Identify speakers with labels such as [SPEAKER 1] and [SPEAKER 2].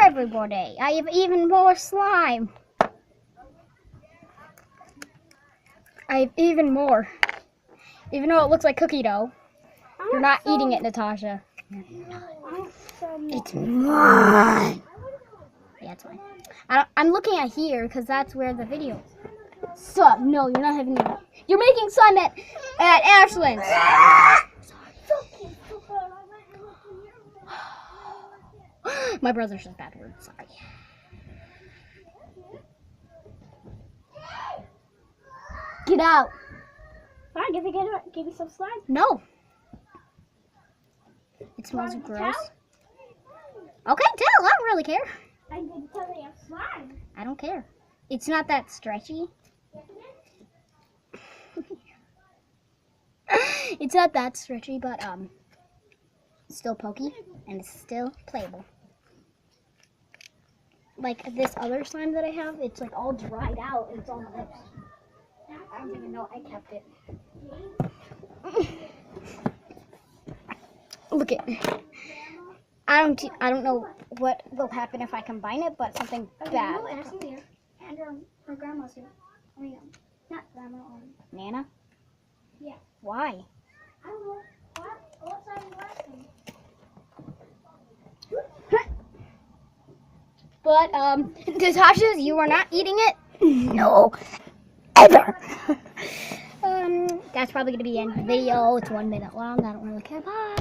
[SPEAKER 1] everybody. I have even more slime. I have even more. Even though it looks like cookie dough. You're not eating it, Natasha. It's mine. Yeah, it's fine. I'm looking at here because that's where the video is. So, no, you're not having it. You're making slime at Ashland's. My brother's just bad words. Sorry. Get out.
[SPEAKER 2] Fine, give me some slime.
[SPEAKER 1] No. It smells gross. Okay, tell. I don't really care.
[SPEAKER 2] I didn't tell you slime.
[SPEAKER 1] I don't care. It's not that stretchy. It's not that stretchy, but it's still pokey and it's still playable. Like this other slime that I have, it's like all dried out and it's all lips. I don't even know I kept it. Look at. I don't know what will happen if I combine it, but something bad.
[SPEAKER 2] Ashley's here. And her grandma's here. I mean, not grandma.
[SPEAKER 1] Nana?
[SPEAKER 2] Yeah.
[SPEAKER 1] Why?
[SPEAKER 2] I don't know. What side are you asking?
[SPEAKER 1] But Natasha, you are not eating it. No, ever. That's probably gonna be the end of the video. It's 1 minute long. I don't really care. Bye.